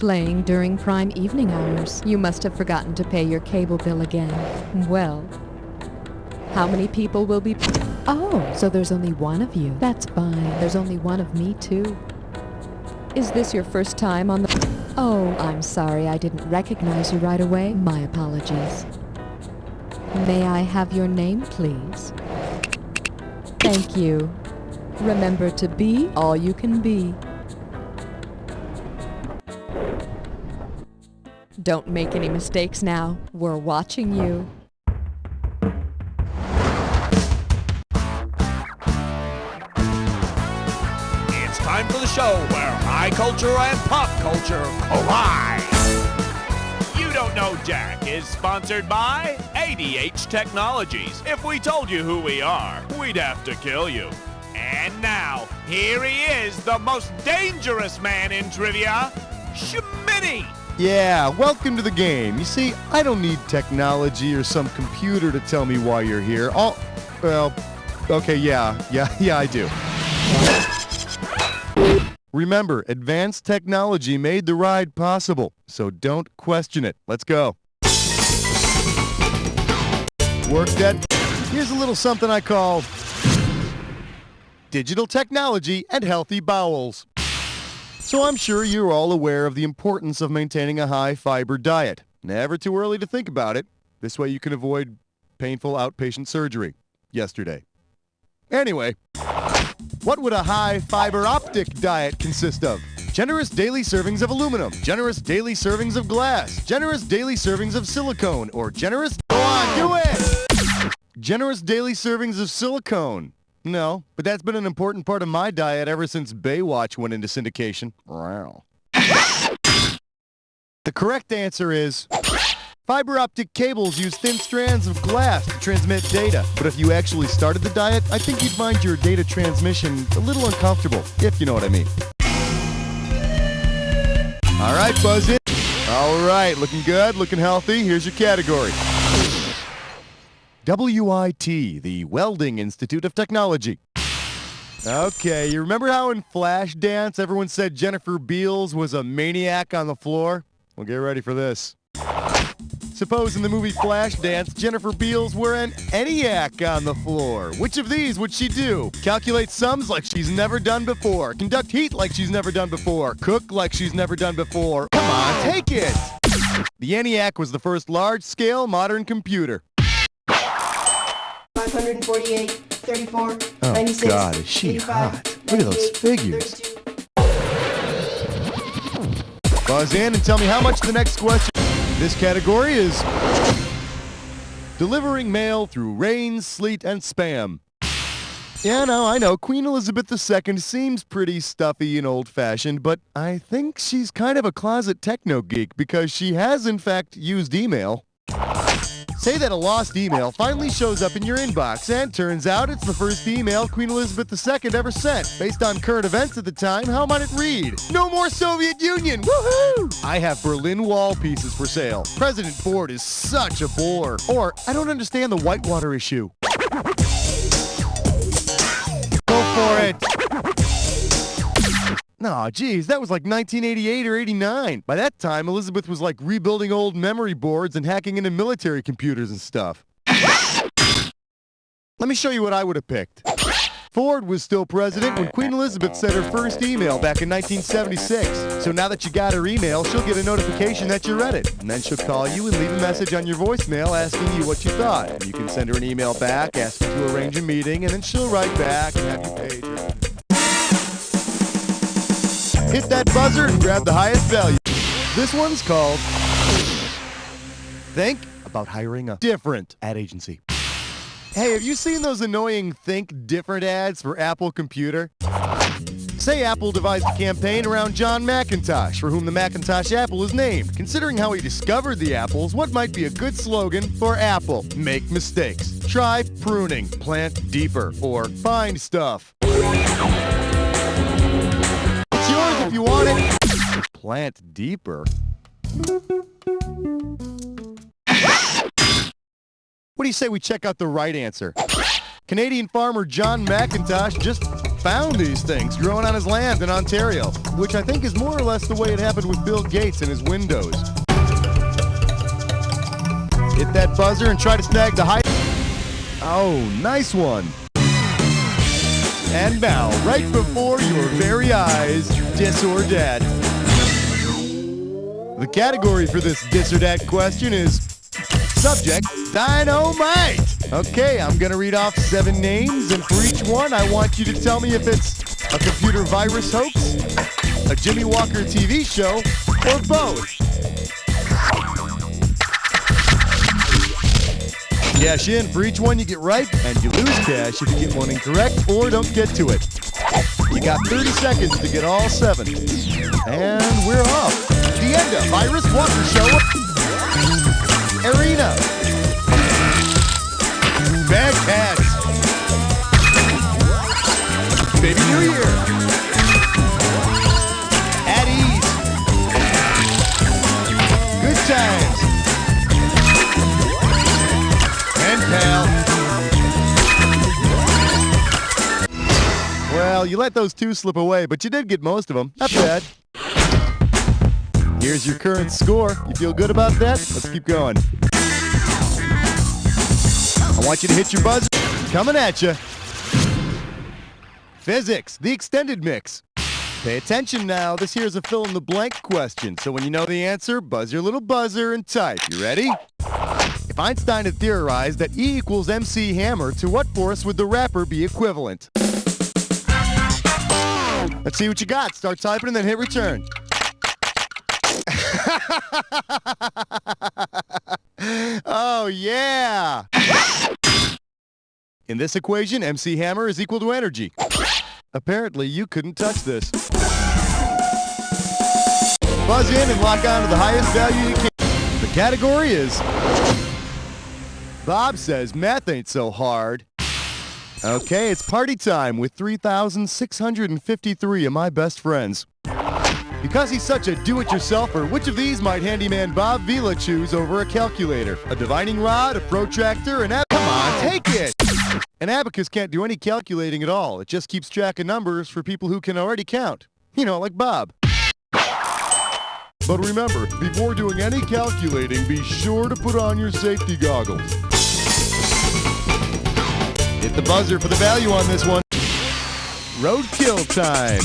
Playing during prime evening hours. You must have forgotten to pay your cable bill again. Well, how many people will be... Oh, so there's only one of you. That's fine. There's only one of me, too. Is this your first time on the... Oh, I'm sorry I didn't recognize you right away. My apologies. May I have your name, please? Thank you. Remember to be all you can be. Don't make any mistakes now. We're watching you. It's time for the show where high culture and pop culture collide. You Don't Know Jack is sponsored by YDKJ Technologies. If we told you who we are, we'd have to kill you. And now, here he is, the most dangerous man in trivia, Schmitty. Yeah, welcome to the game. You see, I don't need technology or some computer to tell me why you're here. Well, okay, yeah, I do. Remember, advanced technology made the ride possible, so don't question it. Let's go. Work that. Here's a little something I call digital technology and healthy bowels. So I'm sure you're all aware of the importance of maintaining a high-fiber diet. Never too early to think about it. This way you can avoid painful outpatient surgery. Yesterday. Anyway, what would a high-fiber optic diet consist of? Generous daily servings of aluminum, generous daily servings of glass, generous daily servings of silicone, or generous... Go on, do it! Generous daily servings of silicone. No, but that's been an important part of my diet ever since Baywatch went into syndication. Wow. The correct answer is... fiber optic cables use thin strands of glass to transmit data. But if you actually started the diet, I think you'd find your data transmission a little uncomfortable, if you know what I mean. All right, buzz in. All right, looking good, looking healthy. Here's your category. WIT, the Welding Institute of Technology. Okay, you remember how in Flashdance everyone said Jennifer Beals was a maniac on the floor? Well, get ready for this. Suppose in the movie Flashdance, Jennifer Beals were an ENIAC on the floor. Which of these would she do? Calculate sums like she's never done before. Conduct heat like she's never done before. Cook like she's never done before. Come on, take it! The ENIAC was the first large-scale modern computer. 548, 34, oh 96, God, is she 85, hot? Look at those figures. 32. Buzz in and tell me how much the next question. This category is delivering mail through rain, sleet, and spam. Yeah, no, I know. Queen Elizabeth II seems pretty stuffy and old-fashioned, but I think she's kind of a closet techno geek because she has, in fact, used email. Say that a lost email finally shows up in your inbox, and turns out it's the first email Queen Elizabeth II ever sent. Based on current events at the time, how might it read? No more Soviet Union! Woohoo! I have Berlin Wall pieces for sale. President Ford is such a bore. Or, I don't understand the Whitewater issue. Go for it! No, geez, that was like 1988 or 89. By that time, Elizabeth was like rebuilding old memory boards and hacking into military computers and stuff. Let me show you what I would have picked. Ford was still president when Queen Elizabeth sent her first email back in 1976. So now that you got her email, she'll get a notification that you read it. And then she'll call you and leave a message on your voicemail asking you what you thought. And you can send her an email back asking to arrange a meeting, and then she'll write back and have you page her. Hit that buzzer and grab the highest value. This one's called Think About Hiring a Different Ad Agency. Hey, have you seen those annoying Think Different ads for Apple Computer? Say Apple devised a campaign around John McIntosh, for whom the Macintosh Apple is named. Considering how he discovered the apples, what might be a good slogan for Apple? Make mistakes. Try pruning. Plant deeper. Or find stuff. If you want it, plant deeper. What do you say we check out the right answer? Canadian farmer John McIntosh just found these things growing on his land in Ontario, which I think is more or less the way it happened with Bill Gates and his Windows. Hit that buzzer and try to snag the high. Oh, nice one. And now, right before your very eyes, dis or dat. The category for this dis or dat question is subject, dynamite. Okay, I'm gonna read off 7 names, and for each one, I want you to tell me if it's a computer virus hoax, a Jimmy Walker TV show, or both. Cash in. For each one you get right, and you lose cash if you get one incorrect or don't get to it. You got 30 seconds to get all 7. And we're off. The end of Virus Walker Show. Arena. Bad Cats. Baby New Year. At Ease. Good Times. And Pal. Well, you let those 2 slip away, but you did get most of them. Not bad. Here's your current score. You feel good about that? Let's keep going. I want you to hit your buzzer. Coming at you. Physics, the extended mix. Pay attention now. This here's a fill-in-the-blank question. So when you know the answer, buzz your little buzzer and type. You ready? If Einstein had theorized that E equals MC Hammer, to what force would the rapper be equivalent? Let's see what you got. Start typing and then hit return. Oh, yeah. In this equation, MC Hammer is equal to energy. Apparently, you couldn't touch this. Buzz in and lock on to the highest value you can. The category is... Bob says math ain't so hard. Okay, it's party time with 3,653 of my best friends. Because he's such a do-it-yourselfer, which of these might handyman Bob Vila choose over a calculator? A divining rod, a protractor, an come on, take it! An abacus can't do any calculating at all. It just keeps track of numbers for people who can already count. You know, like Bob. But remember, before doing any calculating, be sure to put on your safety goggles. Hit the buzzer for the value on this one. Roadkill time.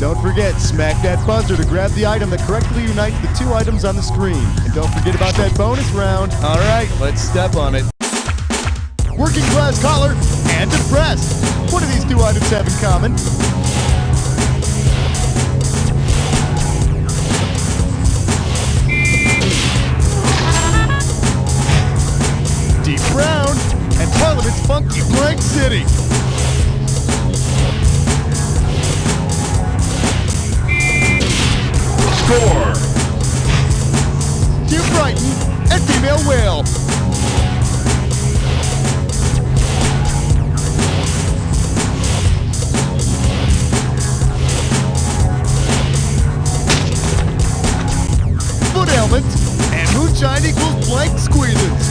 Don't forget, smack that buzzer to grab the item that correctly unites the 2 items on the screen. And don't forget about that bonus round. All right, let's step on it. Working class collar and depressed. What do these 2 items have in common? Deep brown and Parliament's funky blank city. Score. Dear Brighton and female whale. Foot ailment and moonshine equals blank squeezes.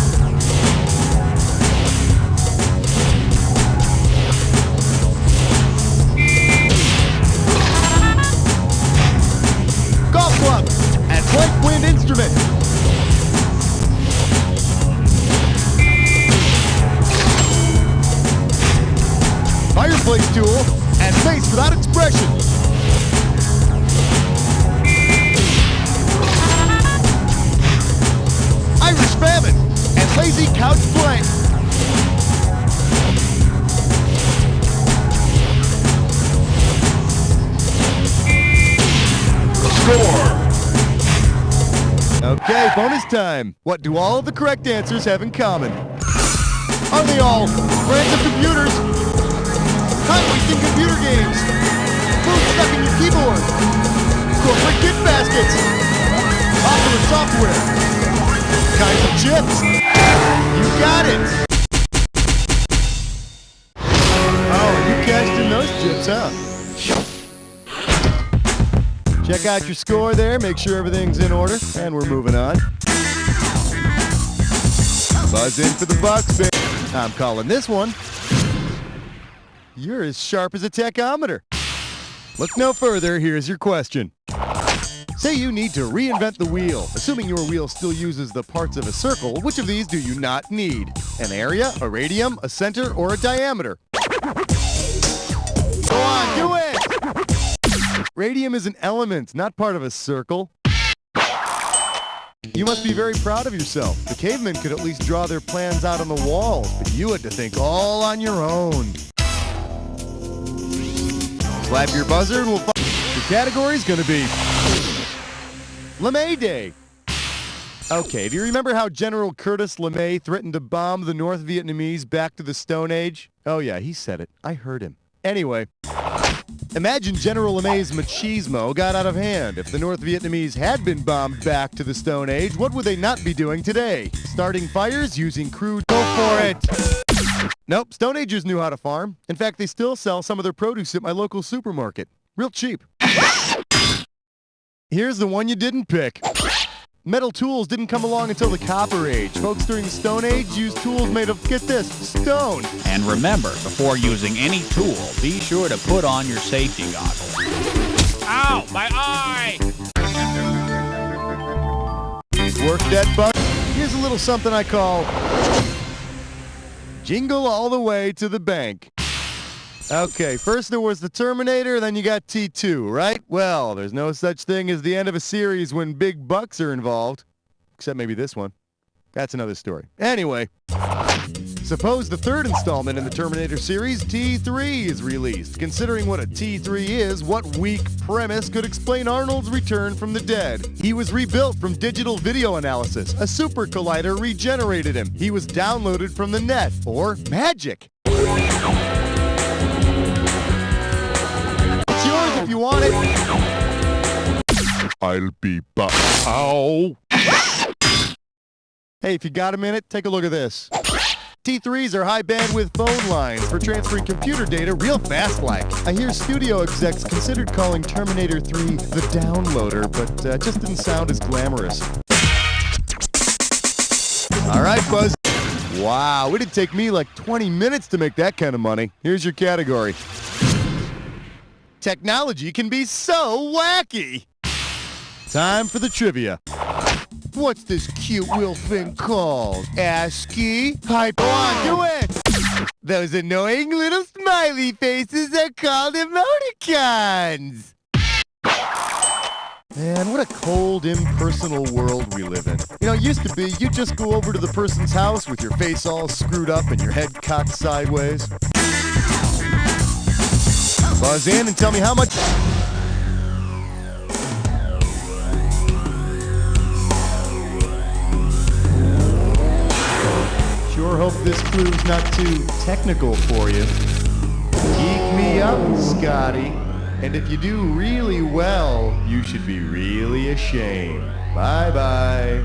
Golf club and blank wind instrument. Fireplace tool and face without expression. Irish famine and lazy couch blank. Score. Okay, bonus time. What do all of the correct answers have in common? Are they all brands of computers? Time-wasting computer games? Food stuck in your keyboard? Corporate gift baskets? Popular software? Kinds of chips? You got it! Oh, you cashed in those chips, huh? Check out your score there, make sure everything's in order, and we're moving on. Buzz in for the bucks, baby. I'm calling this one. You're as sharp as a tachometer. Look no further, here's your question. Say you need to reinvent the wheel. Assuming your wheel still uses the parts of a circle, which of these do you not need? An area, a radium, a center, or a diameter? Go on, do it! Radium is an element, not part of a circle. You must be very proud of yourself. The cavemen could at least draw their plans out on the walls, but you had to think all on your own. Slap your buzzer and we'll find. The category's gonna be LeMay Day. Okay, do you remember how General Curtis LeMay threatened to bomb the North Vietnamese back to the Stone Age? Oh yeah, he said it. I heard him. Anyway, imagine General LeMay's machismo got out of hand. If the North Vietnamese had been bombed back to the Stone Age, what would they not be doing today? Starting fires, using crude... Go for it! Nope, Stone Agers knew how to farm. In fact, they still sell some of their produce at my local supermarket. Real cheap. Here's the one you didn't pick. Metal tools didn't come along until the Copper Age. Folks during the Stone Age used tools made of, get this, stone. And remember, before using any tool, be sure to put on your safety goggles. Ow, my eye! Work that butt. Here's a little something I call Jingle All the Way to the Bank. Okay, first there was the Terminator, then you got T2, right? Well, there's no such thing as the end of a series when big bucks are involved. Except maybe this one. That's another story. Anyway, suppose the third installment in the Terminator series, T3, is released. Considering what a T3 is, what weak premise could explain Arnold's return from the dead? He was rebuilt from digital video analysis. A super collider regenerated him. He was downloaded from the net. Or magic. If you want it. I'll be back. Ow. Hey, if you got a minute, take a look at this. T3s are high bandwidth phone lines for transferring computer data real fast like. I hear studio execs considered calling Terminator 3 the downloader, but just didn't sound as glamorous. All right, Buzz. Wow, it'd take me like 20 minutes to make that kind of money. Here's your category. Technology can be so wacky. Time for the trivia. What's this cute little thing called? ASCII? Hype on, do it! Those annoying little smiley faces are called emoticons. Man, what a cold, impersonal world we live in. You know, it used to be you just go over to the person's house with your face all screwed up and your head cocked sideways. Buzz in and tell me how much... Sure hope this clue's not too technical for you. Keep me up, Scotty. And if you do really well, you should be really ashamed. Bye-bye.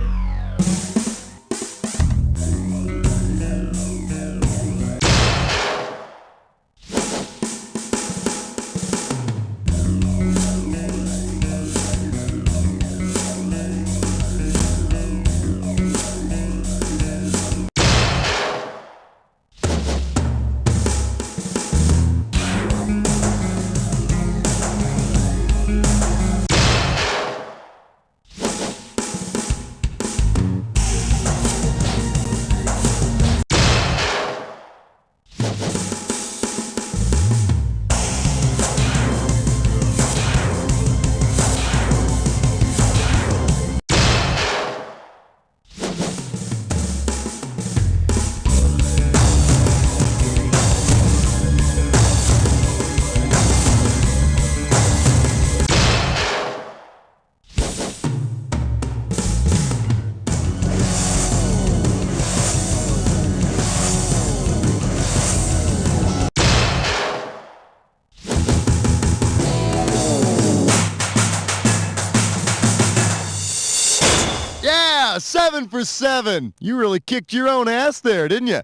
Yeah, 7 for 7. You really kicked your own ass there, didn't you?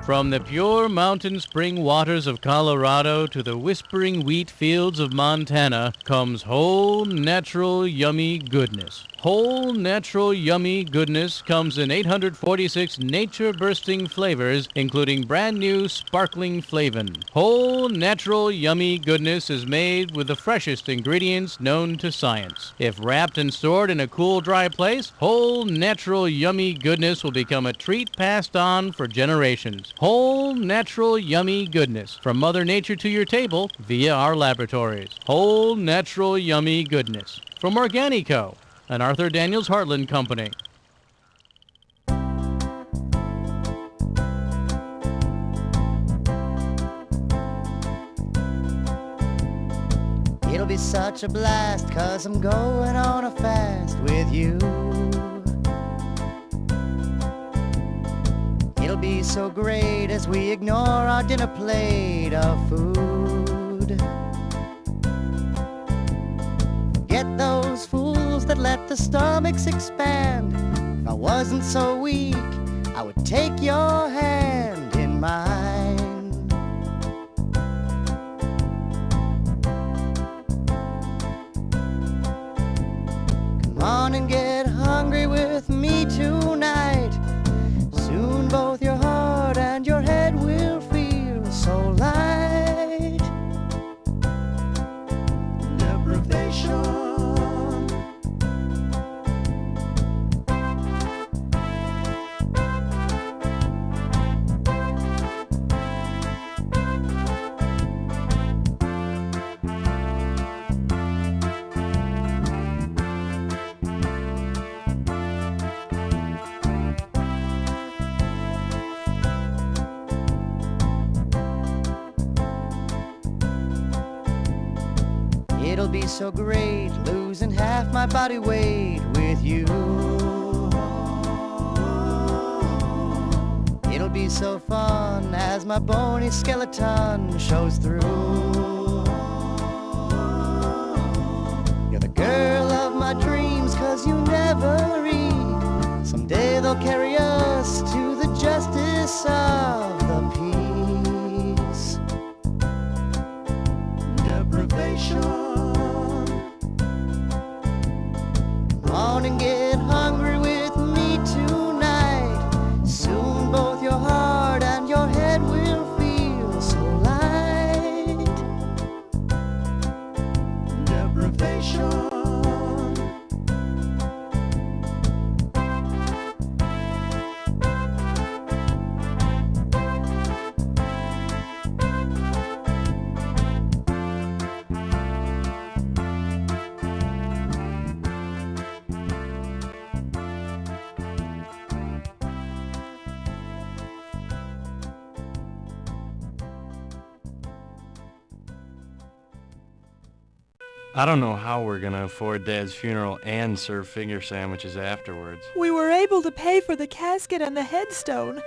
From the pure mountain spring waters of Colorado to the whispering wheat fields of Montana comes whole, natural, yummy goodness. Whole, natural, yummy goodness comes in 846 nature-bursting flavors, including brand new sparkling flavin. Whole, natural, yummy goodness is made with the freshest ingredients known to science. If wrapped and stored in a cool, dry place, whole, natural, yummy goodness will become a treat passed on for generations. Whole, natural, yummy goodness from Mother Nature to your table via our laboratories. Whole, natural, yummy goodness from Organico, an Arthur Daniels Heartland company. It'll be such a blast, 'cause I'm going on a fast with you. It'll be so great as we ignore our dinner plate of food. Forget those fools that let the stomachs expand. If I wasn't so weak, I would take your hand in mine. Come on and get hungry with me tonight. Soon both your heart and your head will feel so light. Deprivation. It'll be so great, losing half my body weight with you. It'll be so fun as my bony skeleton shows through. You're the girl of my dreams, 'cause you never read. Someday they'll carry us to the justice of the peace. Deprivation. On and get hungry with me tonight. Soon both your heart and your head will feel so light. Deprivation. I don't know how we're gonna afford Dad's funeral and serve finger sandwiches afterwards. We were able to pay for the casket and the headstone,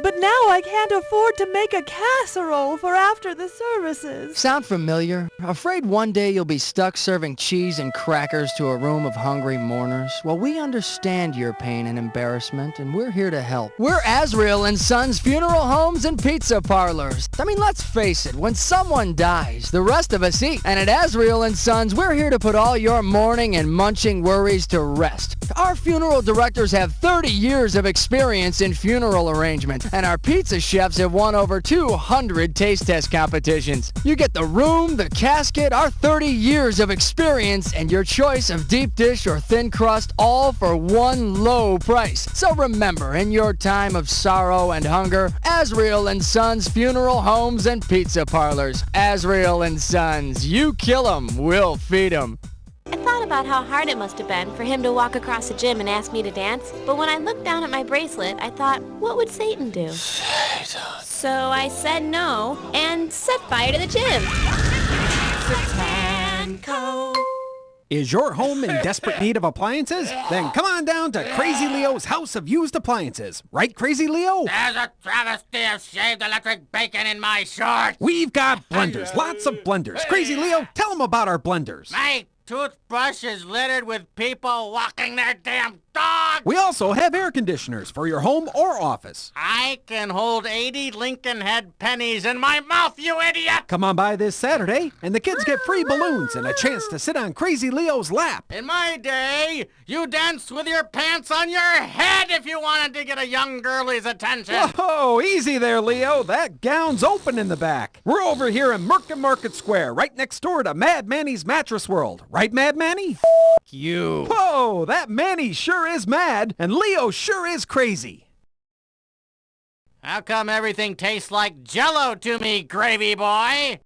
but now I can't afford to make a casserole for after the services. Sound familiar? Afraid one day you'll be stuck serving cheese and crackers to a room of hungry mourners? Well, we understand your pain and embarrassment, and we're here to help. We're Azrael and Sons Funeral Homes and Pizza Parlors. I mean, let's face it, when someone dies, the rest of us eat. And at Azrael and Sons, we're here to put all your mourning and munching worries to rest. Our funeral directors have 30 years of experience in funeral arrangement, and our pizza chefs have won over 200 taste test competitions. You get the room, the casket, our 30 years of experience, and your choice of deep dish or thin crust, all for one low price. So remember, in your time of sorrow and hunger, Azrael and Sons Funeral Homes and Pizza Parlors. Azrael and Sons, you kill 'em, we'll feed 'em. I thought about how hard it must have been for him to walk across the gym and ask me to dance, but when I looked down at my bracelet, I thought, what would Satan do? Satan. So I said no and set fire to the gym. Satanco. Is your home in desperate need of appliances? Then come on down to Crazy Leo's House of Used Appliances. Right, Crazy Leo? There's a travesty of shaved electric bacon in my shorts. We've got blenders, lots of blenders. Crazy Leo, tell them about our blenders. My toothbrush is littered with people walking their damn dog. We also have air conditioners for your home or office. I can hold 80 Lincoln head pennies in my mouth, you idiot! Come on by this Saturday, and the kids get free balloons and a chance to sit on Crazy Leo's lap. In my day, you danced with your pants on your head if you wanted to get a young girlie's attention. Whoa, easy there, Leo. That gown's open in the back. We're over here in Merkin Market Square, right next door to Mad Manny's Mattress World. Right, Mad Manny? F*** You. Whoa, that Manny sure is mad, and Leo sure is crazy. How come everything tastes like Jell-O to me, gravy boy?